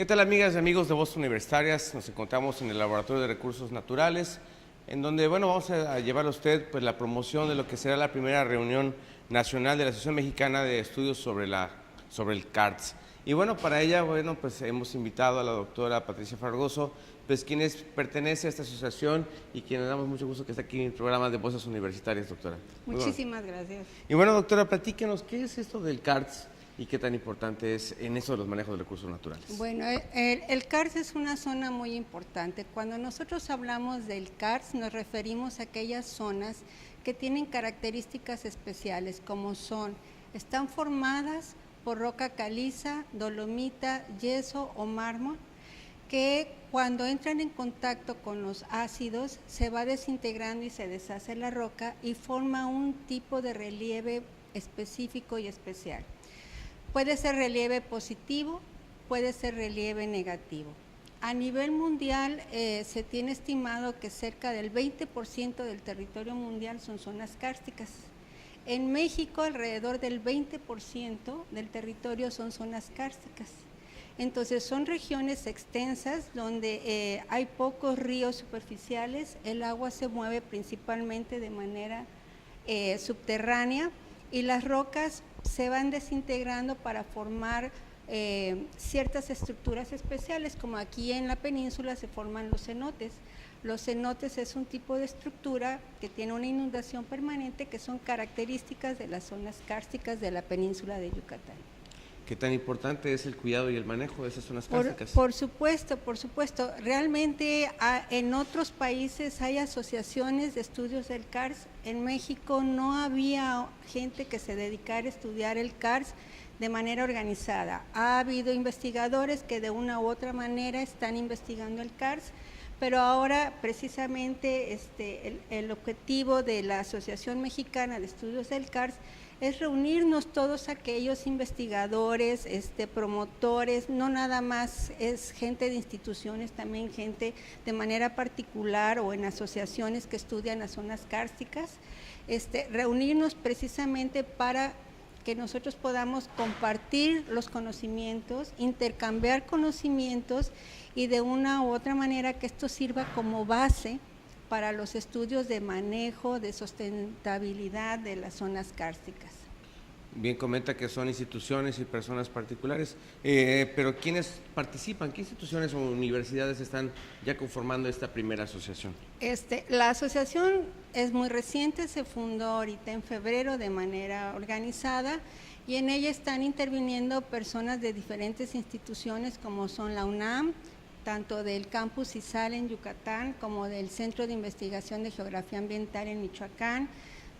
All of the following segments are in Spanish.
tal, amigas y amigos de Voces Universitarias? Nos encontramos en el Laboratorio de Recursos Naturales, en donde, bueno, vamos a llevar a usted pues, la promoción de lo que será la primera reunión nacional de la Asociación Mexicana de Estudios sobre el CARTS. Y bueno, para ella, bueno, pues hemos invitado a la doctora Patricia Fragoso, pues quien pertenece a esta asociación y quien le damos mucho gusto que esté aquí en el programa de Voces Universitarias, doctora. Muchísimas gracias. Y bueno, doctora, platíquenos, ¿qué es esto del CARTS y qué tan importante es en eso de los manejos de recursos naturales? Bueno, el CARS es una zona muy importante. Cuando nosotros hablamos del CARS nos referimos a aquellas zonas que tienen características especiales, como están formadas por roca caliza, dolomita, yeso o mármol, que cuando entran en contacto con los ácidos se va desintegrando y se deshace la roca y forma un tipo de relieve específico y especial. Puede ser relieve positivo, puede ser relieve negativo. A nivel mundial se tiene estimado que cerca del 20% del territorio mundial son zonas kársticas. En México alrededor del 20% del territorio son zonas kársticas. Entonces son regiones extensas donde hay pocos ríos superficiales, el agua se mueve principalmente de manera subterránea y las rocas se van desintegrando para formar ciertas estructuras especiales, como aquí en la península se forman los cenotes. Los cenotes es un tipo de estructura que tiene una inundación permanente que son características de las zonas kársticas de la península de Yucatán. ¿Qué tan importante es el cuidado y el manejo de esas zonas kársticas? Por supuesto. Realmente en otros países hay asociaciones de estudios del CARS. En México no había gente que se dedicara a estudiar el CARS de manera organizada. Ha habido investigadores que de una u otra manera están investigando el CARS, pero ahora precisamente el objetivo de la Asociación Mexicana de Estudios del CARS es reunirnos todos aquellos investigadores, promotores, no nada más es gente de instituciones, también gente de manera particular o en asociaciones que estudian las zonas kársticas, reunirnos precisamente para que nosotros podamos compartir los conocimientos, intercambiar conocimientos y de una u otra manera que esto sirva como base para los estudios de manejo, de sustentabilidad de las zonas kársticas. Bien comenta que son instituciones y personas particulares, pero ¿quiénes participan? ¿Qué instituciones o universidades están ya conformando esta primera asociación? La asociación es muy reciente, se fundó ahorita en febrero de manera organizada y en ella están interviniendo personas de diferentes instituciones como son la UNAM, tanto del campus ISAL en Yucatán como del Centro de Investigación de Geografía Ambiental en Michoacán.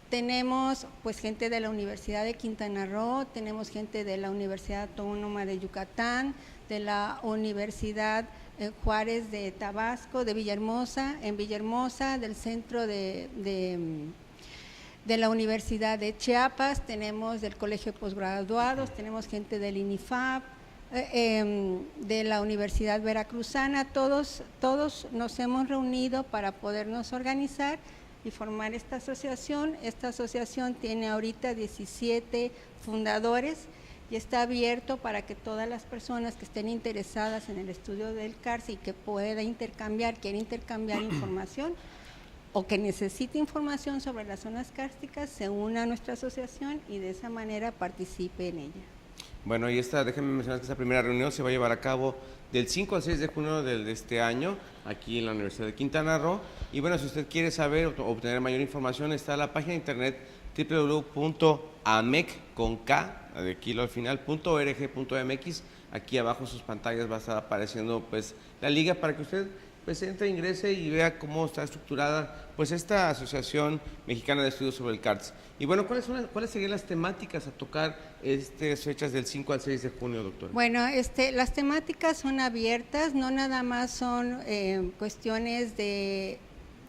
Tenemos pues gente de la Universidad de Quintana Roo, tenemos gente de la Universidad Autónoma de Yucatán, de la Universidad Juárez de Tabasco, de Villahermosa, del Centro de la Universidad de Chiapas, tenemos del Colegio de Posgraduados, tenemos gente del INIFAP, de la Universidad Veracruzana, todos nos hemos reunido para podernos organizar y formar esta asociación. Esta asociación tiene ahorita 17 fundadores y está abierto para que todas las personas que estén interesadas en el estudio del CARS y que quiera intercambiar información o que necesite información sobre las zonas kársticas, se una a nuestra asociación y de esa manera participe en ella. Bueno, y déjenme mencionar que esta primera reunión se va a llevar a cabo del 5 al 6 de junio de este año, aquí en la Universidad de Quintana Roo. Y bueno, si usted quiere saber o obtener mayor información, está la página de internet www.amec.org.mx. Aquí abajo en sus pantallas va a estar apareciendo pues la liga para que usted pues entre, ingrese y vea cómo está estructurada pues esta Asociación Mexicana de Estudios sobre el CARTS. Y bueno, ¿cuáles serían las temáticas a tocar estas fechas del 5 al 6 de junio, doctor? Bueno, las temáticas son abiertas, no nada más son cuestiones de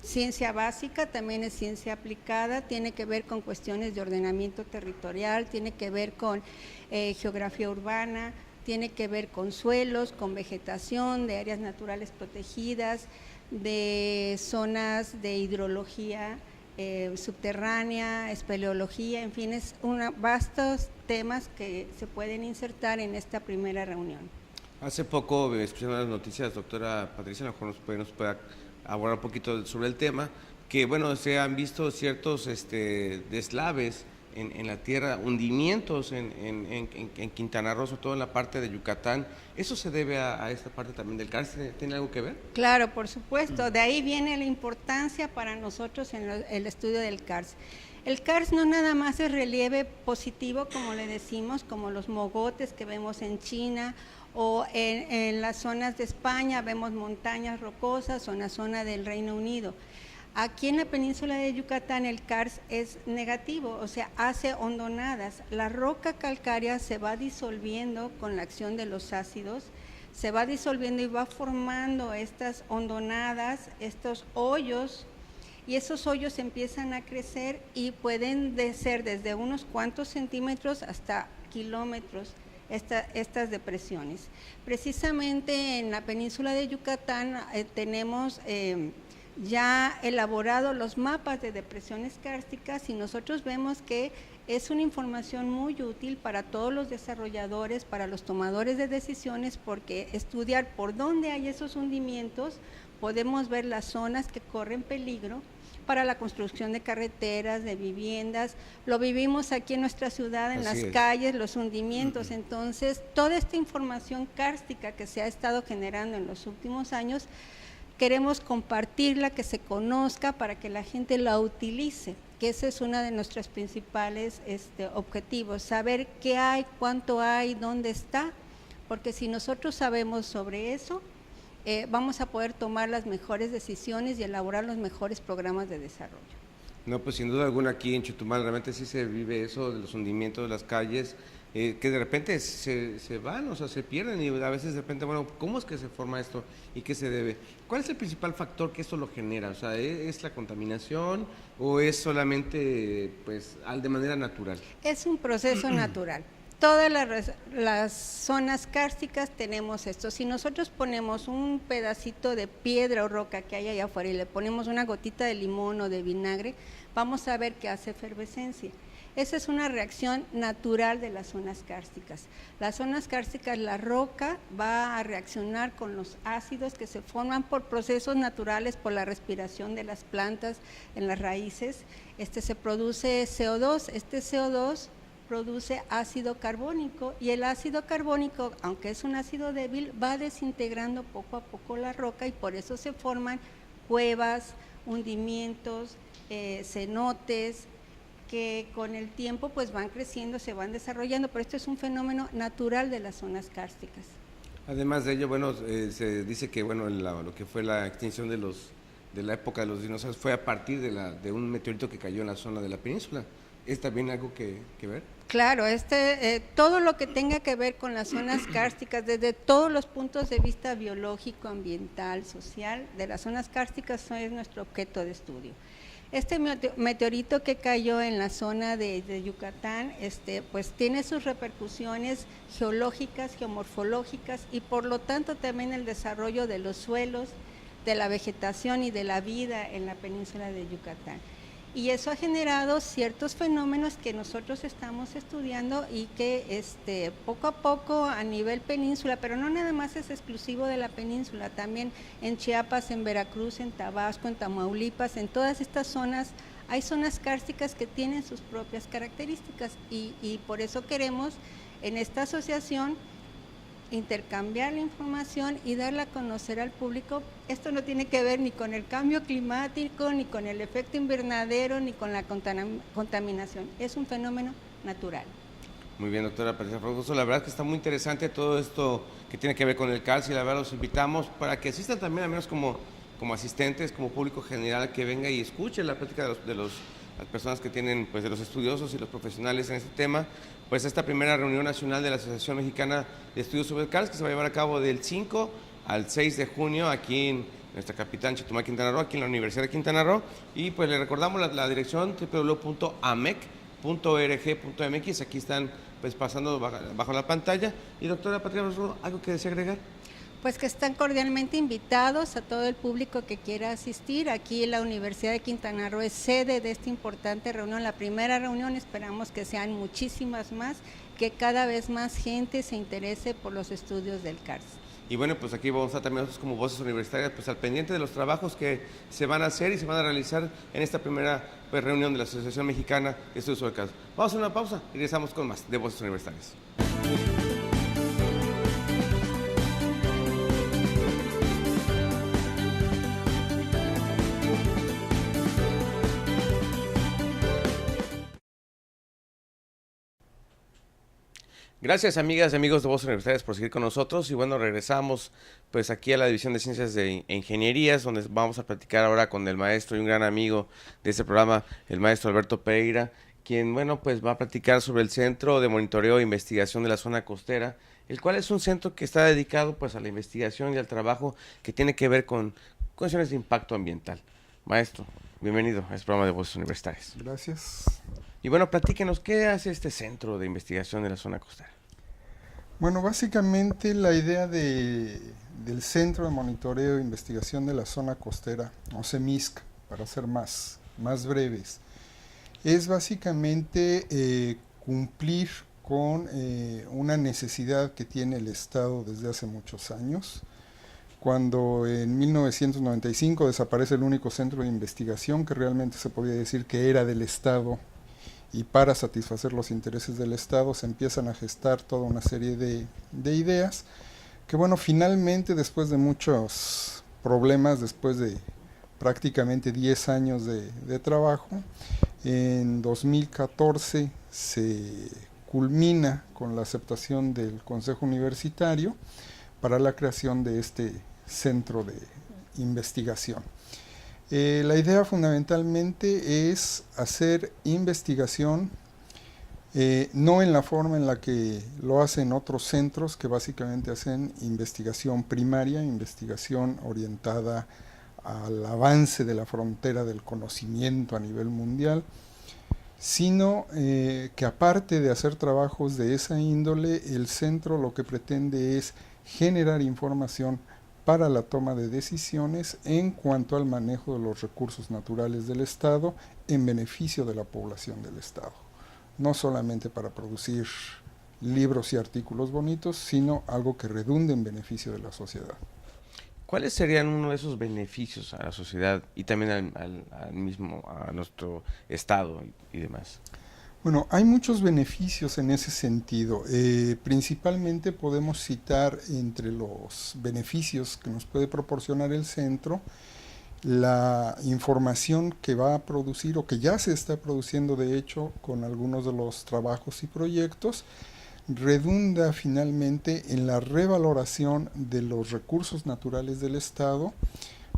ciencia básica, también es ciencia aplicada, tiene que ver con cuestiones de ordenamiento territorial, tiene que ver con geografía urbana, tiene que ver con suelos, con vegetación, de áreas naturales protegidas, de zonas de hidrología subterránea, espeleología, en fin, vastos temas que se pueden insertar en esta primera reunión. Hace poco, escuchando las noticias, doctora Patricia, a lo mejor nos puede abordar un poquito sobre el tema, que bueno, se han visto ciertos deslaves en la tierra, hundimientos en Quintana Roo, sobre todo en la parte de Yucatán. ¿Eso se debe a esta parte también del karst? ¿Tiene algo que ver? Claro, por supuesto. De ahí viene la importancia para nosotros en el estudio del karst. El karst no nada más es relieve positivo, como le decimos, como los mogotes que vemos en China, o en las zonas de España vemos montañas rocosas, o en la zona del Reino Unido. Aquí en la península de Yucatán el karst es negativo, o sea, hace hondonadas. La roca calcárea se va disolviendo con la acción de los ácidos, se va disolviendo y va formando estas hondonadas, estos hoyos, y esos hoyos empiezan a crecer y pueden ser desde unos cuantos centímetros hasta kilómetros estas depresiones. Precisamente en la península de Yucatán tenemos ya elaborado los mapas de depresiones kársticas y nosotros vemos que es una información muy útil para todos los desarrolladores, para los tomadores de decisiones, porque estudiar por dónde hay esos hundimientos, podemos ver las zonas que corren peligro para la construcción de carreteras, de viviendas. Lo vivimos aquí en nuestra ciudad, en las calles, los hundimientos. Entonces, toda esta información kárstica que se ha estado generando en los últimos años, queremos compartirla, que se conozca para que la gente la utilice, que ese es uno de nuestros principales objetivos, saber qué hay, cuánto hay, dónde está, porque si nosotros sabemos sobre eso, vamos a poder tomar las mejores decisiones y elaborar los mejores programas de desarrollo. No, pues sin duda alguna aquí en Chetumal realmente sí se vive eso de los hundimientos de las calles, que de repente se van, o sea, se pierden y a veces de repente, bueno, ¿cómo es que se forma esto y qué se debe? ¿Cuál es el principal factor que esto lo genera? O sea, ¿es la contaminación o es solamente pues de manera natural? Es un proceso natural. Todas las zonas kársticas tenemos esto. Si nosotros ponemos un pedacito de piedra o roca que hay allá afuera y le ponemos una gotita de limón o de vinagre, vamos a ver que hace efervescencia. Esa es una reacción natural de las zonas kársticas. Las zonas kársticas, la roca va a reaccionar con los ácidos que se forman por procesos naturales, por la respiración de las plantas en las raíces. Se produce CO2, este CO2 produce ácido carbónico y el ácido carbónico, aunque es un ácido débil, va desintegrando poco a poco la roca y por eso se forman cuevas, hundimientos, cenotes, que con el tiempo pues van creciendo, se van desarrollando, pero esto es un fenómeno natural de las zonas kársticas. Además de ello, bueno, se dice que bueno, lo que fue la extinción de la época de los dinosaurios fue a partir de un meteorito que cayó en la zona de la península. ¿Es también algo que ver? Claro, todo lo que tenga que ver con las zonas kársticas, desde todos los puntos de vista biológico, ambiental, social, de las zonas kársticas es nuestro objeto de estudio. Este meteorito que cayó en la zona de Yucatán, pues tiene sus repercusiones geológicas, geomorfológicas y por lo tanto también el desarrollo de los suelos, de la vegetación y de la vida en la península de Yucatán. Y eso ha generado ciertos fenómenos que nosotros estamos estudiando y que poco a poco a nivel península, pero no nada más es exclusivo de la península, también en Chiapas, en Veracruz, en Tabasco, en Tamaulipas, en todas estas zonas hay zonas kársticas que tienen sus propias características y por eso queremos en esta asociación intercambiar la información y darla a conocer al público. Esto no tiene que ver ni con el cambio climático, ni con el efecto invernadero, ni con la contaminación. Es un fenómeno natural. Muy bien, doctora Patricia Fragoso. La verdad es que está muy interesante todo esto que tiene que ver con el karst y la verdad los invitamos para que asistan también, al menos como asistentes, como público general, que venga y escuche la plática de las personas que tienen, pues de los estudiosos y los profesionales en este tema, pues esta primera reunión nacional de la Asociación Mexicana de Estudios sobre el karst que se va a llevar a cabo del 5 al 6 de junio aquí en nuestra capital, Chetumal, Quintana Roo, aquí en la Universidad de Quintana Roo, y pues le recordamos la dirección www.amec.org.mx, aquí están pues pasando bajo la pantalla. Y doctora Patricia, ¿algo que desea agregar? Pues que están cordialmente invitados a todo el público que quiera asistir. Aquí la Universidad de Quintana Roo es sede de esta importante reunión, la primera reunión, esperamos que sean muchísimas más, que cada vez más gente se interese por los estudios del CARS. Y bueno, pues aquí vamos a estar también nosotros como Voces Universitarias, pues al pendiente de los trabajos que se van a hacer y se van a realizar en esta primera reunión de la Asociación Mexicana de Estudios sobre el CARS. Vamos a hacer una pausa y regresamos con más de Voces Universitarias. Gracias, amigas y amigos de Voces Universitarias, por seguir con nosotros. Y bueno, regresamos pues aquí a la División de Ciencias de Ingenierías, donde vamos a platicar ahora con el maestro y un gran amigo de este programa, el maestro Alberto Pereira, quien, bueno, pues va a platicar sobre el Centro de Monitoreo e Investigación de la Zona Costera, el cual es un centro que está dedicado pues a la investigación y al trabajo que tiene que ver con cuestiones de impacto ambiental. Maestro, bienvenido a este programa de Voces Universitarias. Gracias. Y bueno, platíquenos, ¿qué hace este Centro de Investigación de la Zona Costera? Bueno, básicamente la idea del Centro de Monitoreo e Investigación de la Zona Costera, o CEMISC, para ser más breves, es básicamente cumplir con una necesidad que tiene el Estado desde hace muchos años. Cuando en 1995 desaparece el único centro de investigación que realmente se podía decir que era del Estado, y para satisfacer los intereses del Estado se empiezan a gestar toda una serie de ideas que, bueno, finalmente después de muchos problemas, después de prácticamente 10 años de trabajo, en 2014 se culmina con la aceptación del Consejo Universitario para la creación de este centro de investigación. La idea fundamentalmente es hacer investigación, no en la forma en la que lo hacen otros centros que básicamente hacen investigación primaria, investigación orientada al avance de la frontera del conocimiento a nivel mundial, sino que aparte de hacer trabajos de esa índole, el centro lo que pretende es generar información para la toma de decisiones en cuanto al manejo de los recursos naturales del Estado en beneficio de la población del Estado. No solamente para producir libros y artículos bonitos, sino algo que redunde en beneficio de la sociedad. ¿Cuáles serían uno de esos beneficios a la sociedad y también a nuestro Estado y demás? Bueno, hay muchos beneficios en ese sentido. Principalmente podemos citar entre los beneficios que nos puede proporcionar el centro la información que va a producir o que ya se está produciendo de hecho con algunos de los trabajos y proyectos, redunda finalmente en la revaloración de los recursos naturales del Estado,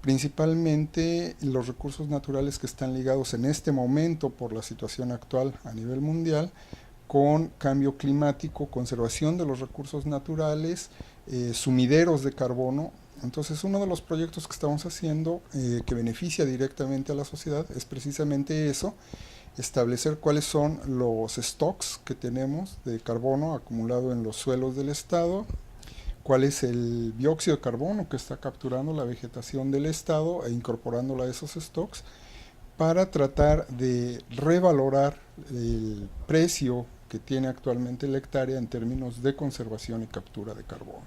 principalmente los recursos naturales que están ligados en este momento por la situación actual a nivel mundial con cambio climático, conservación de los recursos naturales, sumideros de carbono. Entonces uno de los proyectos que estamos haciendo que beneficia directamente a la sociedad es precisamente eso, establecer cuáles son los stocks que tenemos de carbono acumulado en los suelos del Estado, cuál es el dióxido de carbono que está capturando la vegetación del Estado e incorporándolo a esos stocks para tratar de revalorar el precio que tiene actualmente la hectárea en términos de conservación y captura de carbono,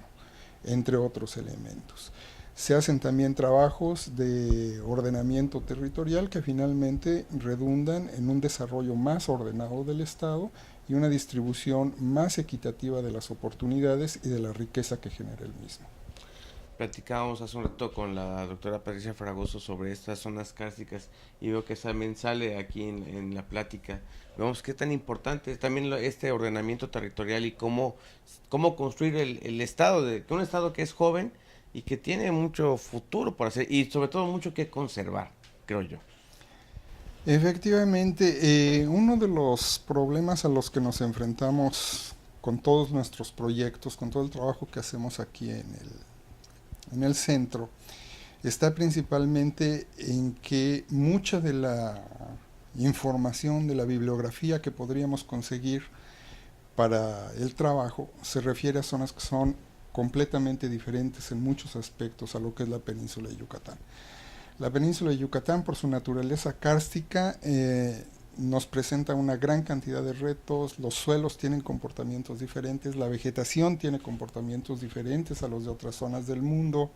entre otros elementos. Se hacen también trabajos de ordenamiento territorial que finalmente redundan en un desarrollo más ordenado del Estado y una distribución más equitativa de las oportunidades y de la riqueza que genera el mismo. Platicábamos hace un rato con la doctora Patricia Fragoso sobre estas zonas kársticas y veo que también sale aquí en la plática. Vemos qué tan importante es también este ordenamiento territorial y cómo construir el Estado, un Estado que es joven y que tiene mucho futuro por hacer y sobre todo mucho que conservar, creo yo. Efectivamente, uno de los problemas a los que nos enfrentamos con todos nuestros proyectos, con todo el trabajo que hacemos aquí en el centro, está principalmente en que mucha de la información, de la bibliografía que podríamos conseguir para el trabajo, se refiere a zonas que son completamente diferentes en muchos aspectos a lo que es la península de Yucatán. La península de Yucatán, por su naturaleza kárstica, nos presenta una gran cantidad de retos, los suelos tienen comportamientos diferentes, la vegetación tiene comportamientos diferentes a los de otras zonas del mundo,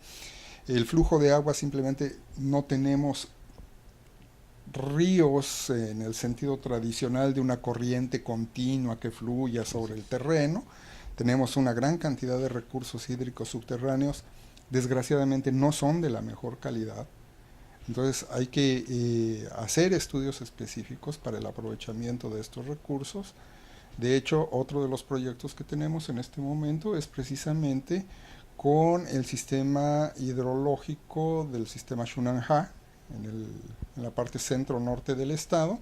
el flujo de agua simplemente no tenemos ríos en el sentido tradicional de una corriente continua que fluya sobre el terreno, tenemos una gran cantidad de recursos hídricos subterráneos, desgraciadamente no son de la mejor calidad. Entonces hay que hacer estudios específicos para el aprovechamiento de estos recursos. De hecho, otro de los proyectos que tenemos en este momento es precisamente con el sistema hidrológico del sistema Xunanjá, en la parte centro-norte del estado,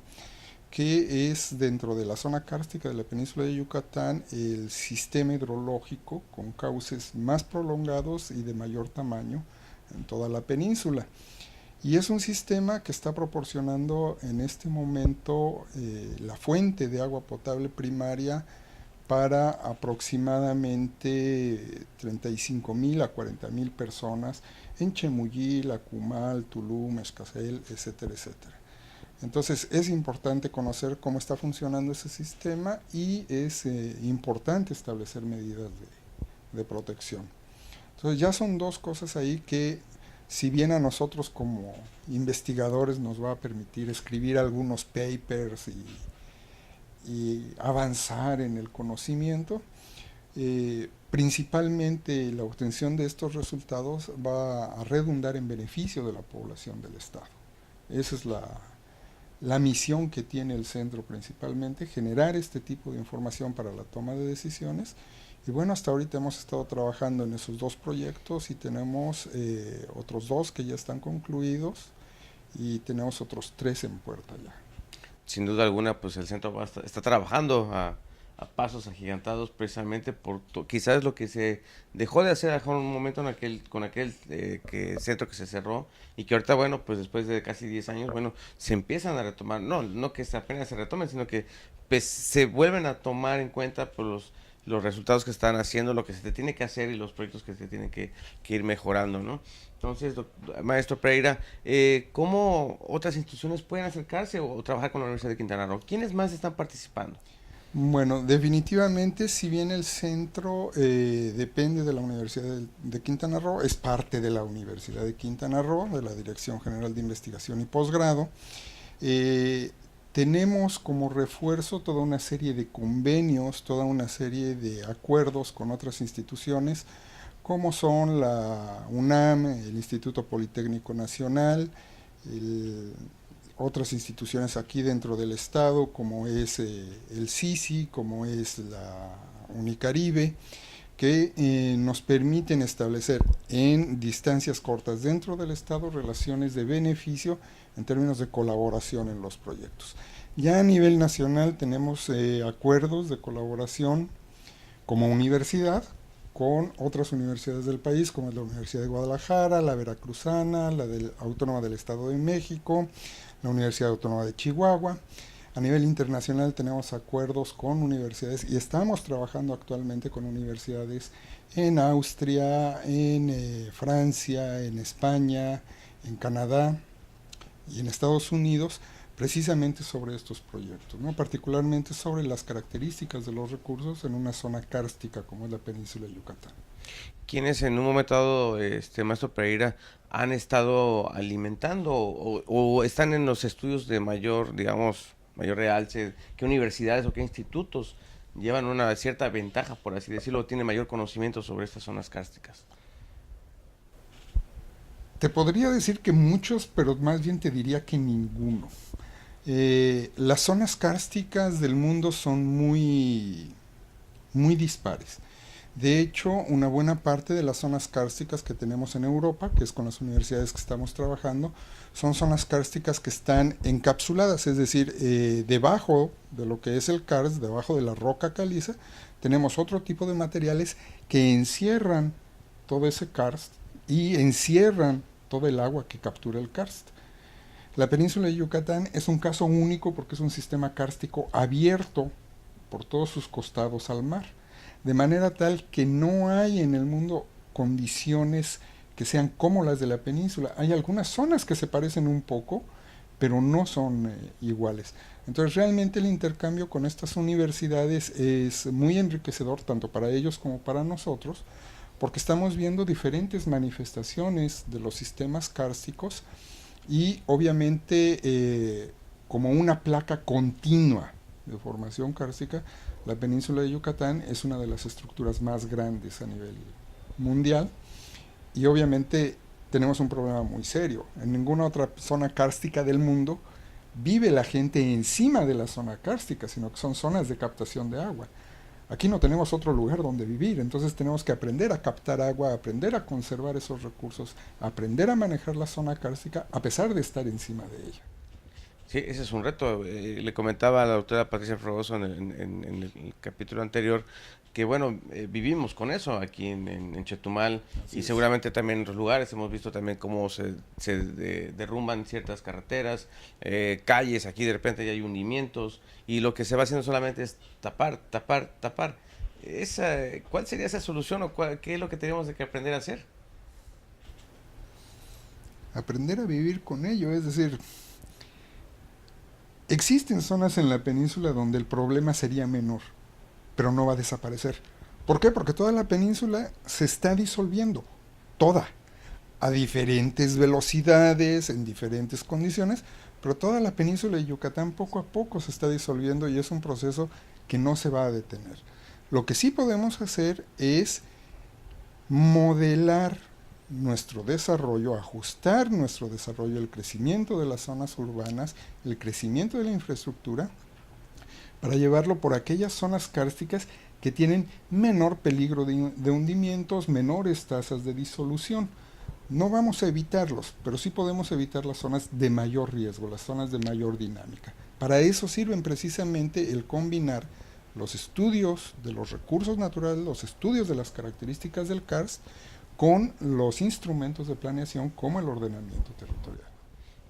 que es dentro de la zona kárstica de la península de Yucatán el sistema hidrológico con cauces más prolongados y de mayor tamaño en toda la península. Y es un sistema que está proporcionando en este momento la fuente de agua potable primaria para aproximadamente 35,000 a 40,000 personas en Chemuyil, Acumal, Tulum, Escazú, etcétera, etcétera. Entonces es importante conocer cómo está funcionando ese sistema y es importante establecer medidas de protección. Entonces ya son dos cosas ahí que, si bien a nosotros como investigadores nos va a permitir escribir algunos papers y avanzar en el conocimiento, principalmente la obtención de estos resultados va a redundar en beneficio de la población del estado. Esa es la misión que tiene el centro principalmente, generar este tipo de información para la toma de decisiones. Y bueno, hasta ahorita hemos estado trabajando en esos dos proyectos y tenemos otros dos que ya están concluidos y tenemos otros 3 en puerta ya. Sin duda alguna, pues el centro está trabajando a pasos agigantados precisamente por quizás lo que se dejó de hacer en un momento con aquel centro que se cerró y que ahorita, bueno, pues después de casi 10 años, bueno, se empiezan a retomar, no que apenas se retomen, sino que pues, se vuelven a tomar en cuenta por los resultados que están haciendo, lo que se tiene que hacer y los proyectos que se tienen que ir mejorando, ¿no? Entonces, maestro Pereira, ¿cómo otras instituciones pueden acercarse o trabajar con la Universidad de Quintana Roo? ¿Quiénes más están participando? Bueno, definitivamente, si bien el centro depende de la Universidad de Quintana Roo, es parte de la Universidad de Quintana Roo, de la Dirección General de Investigación y Posgrado, tenemos como refuerzo toda una serie de convenios, toda una serie de acuerdos con otras instituciones, como son la UNAM, el Instituto Politécnico Nacional, otras instituciones aquí dentro del estado, como es el CICI, como es la Unicaribe, que nos permiten establecer en distancias cortas dentro del estado relaciones de beneficio en términos de colaboración en los proyectos. Ya a nivel nacional tenemos acuerdos de colaboración como universidad con otras universidades del país, como es la Universidad de Guadalajara, la Veracruzana, la Autónoma del Estado de México, la Universidad Autónoma de Chihuahua. A nivel internacional tenemos acuerdos con universidades y estamos trabajando actualmente con universidades en Austria, en Francia, en España, en Canadá y en Estados Unidos, precisamente sobre estos proyectos, ¿no? Particularmente sobre las características de los recursos en una zona kárstica como es la península de Yucatán. ¿Quiénes en un momento dado, maestro Pereira, han estado alimentando o están en los estudios de mayor realce? ¿Qué universidades o qué institutos llevan una cierta ventaja, por así decirlo, o tienen mayor conocimiento sobre estas zonas kársticas? Te podría decir que muchos, pero más bien te diría que ninguno. Las zonas kársticas del mundo son muy dispares. De hecho, una buena parte de las zonas kársticas que tenemos en Europa, que es con las universidades que estamos trabajando, son zonas kársticas que están encapsuladas, es decir, debajo de lo que es el karst, debajo de la roca caliza, tenemos otro tipo de materiales que encierran todo ese karst y encierran todo el agua que captura el karst. La península de Yucatán es un caso único porque es un sistema kárstico abierto por todos sus costados al mar. de manera tal que no hay en el mundo condiciones que sean como las de la península. Hay algunas zonas que se parecen un poco, pero no son iguales. Entonces realmente el intercambio con estas universidades es muy enriquecedor tanto para ellos como para nosotros, porque estamos viendo diferentes manifestaciones de los sistemas kársticos y obviamente como una placa continua de formación kárstica, la península de Yucatán es una de las estructuras más grandes a nivel mundial y obviamente tenemos un problema muy serio. En ninguna otra zona kárstica del mundo vive la gente encima de la zona kárstica, sino que son zonas de captación de agua. Aquí no tenemos otro lugar donde vivir, entonces tenemos que aprender a captar agua, aprender a conservar esos recursos, aprender a manejar la zona kárstica a pesar de estar encima de ella. Sí, ese es un reto. Le comentaba a la doctora Patricia Fragoso en el capítulo anterior que, bueno, vivimos con eso aquí en Chetumal y seguramente también en otros lugares. Hemos visto también cómo se derrumban ciertas carreteras, calles, aquí de repente ya hay hundimientos y lo que se va haciendo solamente es tapar, tapar, tapar. ¿Cuál sería esa solución o qué es lo que tenemos que aprender a hacer? Aprender a vivir con ello, es decir, existen zonas en la península donde el problema sería menor, pero no va a desaparecer. ¿Por qué? Porque toda la península se está disolviendo, toda, a diferentes velocidades, en diferentes condiciones, pero toda la península de Yucatán poco a poco se está disolviendo y es un proceso que no se va a detener. Lo que sí podemos hacer es modelar nuestro desarrollo, ajustar nuestro desarrollo, el crecimiento de las zonas urbanas, el crecimiento de la infraestructura, para llevarlo por aquellas zonas kársticas que tienen menor peligro de hundimientos, menores tasas de disolución. No vamos a evitarlos, pero sí podemos evitar las zonas de mayor riesgo, las zonas de mayor dinámica. Para eso sirven precisamente el combinar los estudios de los recursos naturales, los estudios de las características del karst, con los instrumentos de planeación como el ordenamiento territorial.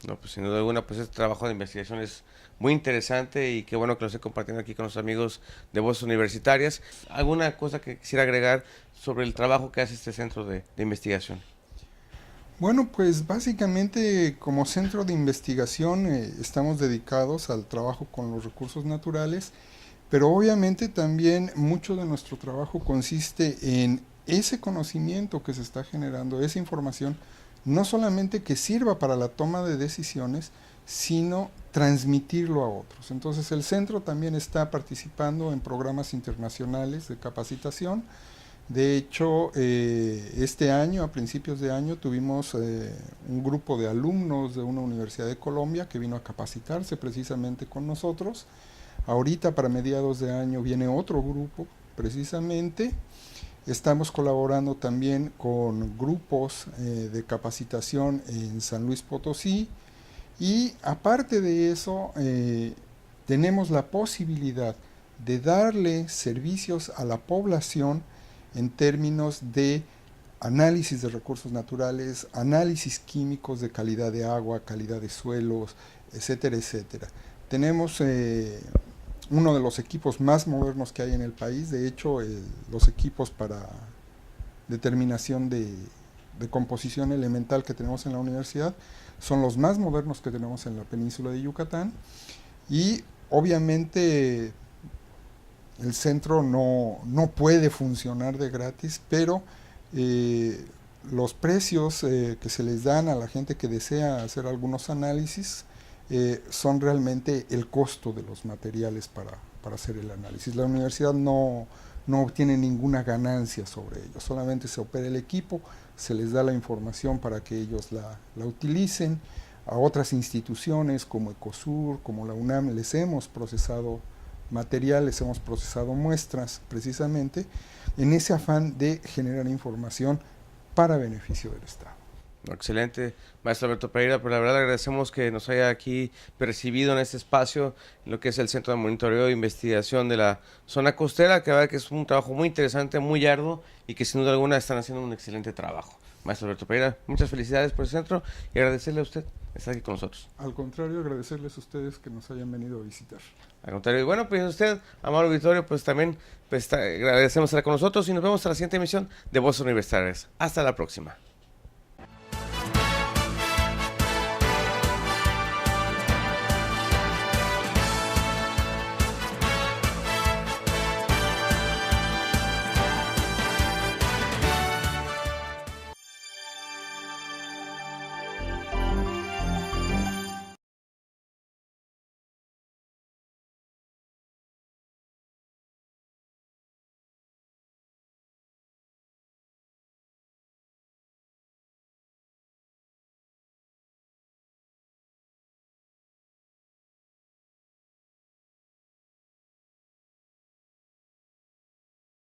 No, pues sin duda alguna, pues este trabajo de investigación es muy interesante y qué bueno que lo esté compartiendo aquí con los amigos de Voces Universitarias. ¿Alguna cosa que quisiera agregar sobre el trabajo que hace este centro de investigación? Bueno, pues básicamente como centro de investigación estamos dedicados al trabajo con los recursos naturales, pero obviamente también mucho de nuestro trabajo consiste en ese conocimiento que se está generando, esa información, no solamente que sirva para la toma de decisiones, sino transmitirlo a otros. Entonces el centro también está participando en programas internacionales de capacitación. De hecho, este año, a principios de año, tuvimos un grupo de alumnos de una universidad de Colombia que vino a capacitarse precisamente con nosotros. Ahorita, para mediados de año, viene otro grupo, precisamente. Estamos colaborando también con grupos de capacitación en San Luis Potosí y aparte de eso tenemos la posibilidad de darle servicios a la población en términos de análisis de recursos naturales, análisis químicos de calidad de agua, calidad de suelos, etcétera, etcétera. Tenemos uno de los equipos más modernos que hay en el país, de hecho los equipos para determinación de composición elemental que tenemos en la universidad son los más modernos que tenemos en la península de Yucatán y obviamente el centro no puede funcionar de gratis, pero los precios que se les dan a la gente que desea hacer algunos análisis son realmente el costo de los materiales para hacer el análisis. La universidad no obtiene ninguna ganancia sobre ello, solamente se opera el equipo, se les da la información para que ellos la utilicen. A otras instituciones como Ecosur, como la UNAM, les hemos procesado materiales, hemos procesado muestras precisamente en ese afán de generar información para beneficio del Estado. Excelente, maestro Alberto Pereira, pero la verdad le agradecemos que nos haya aquí recibido en este espacio, en lo que es el Centro de Monitoreo e Investigación de la Zona Costera, que la verdad que es un trabajo muy interesante, muy arduo y que sin duda alguna están haciendo un excelente trabajo. Maestro Alberto Pereira, muchas felicidades por el centro y agradecerle a usted estar aquí con nosotros. Al contrario, agradecerles a ustedes que nos hayan venido a visitar. Al contrario, y bueno, pues a usted, amado auditorio, pues también agradecemos estar con nosotros y nos vemos en la siguiente emisión de Voces Universitarias. Hasta la próxima.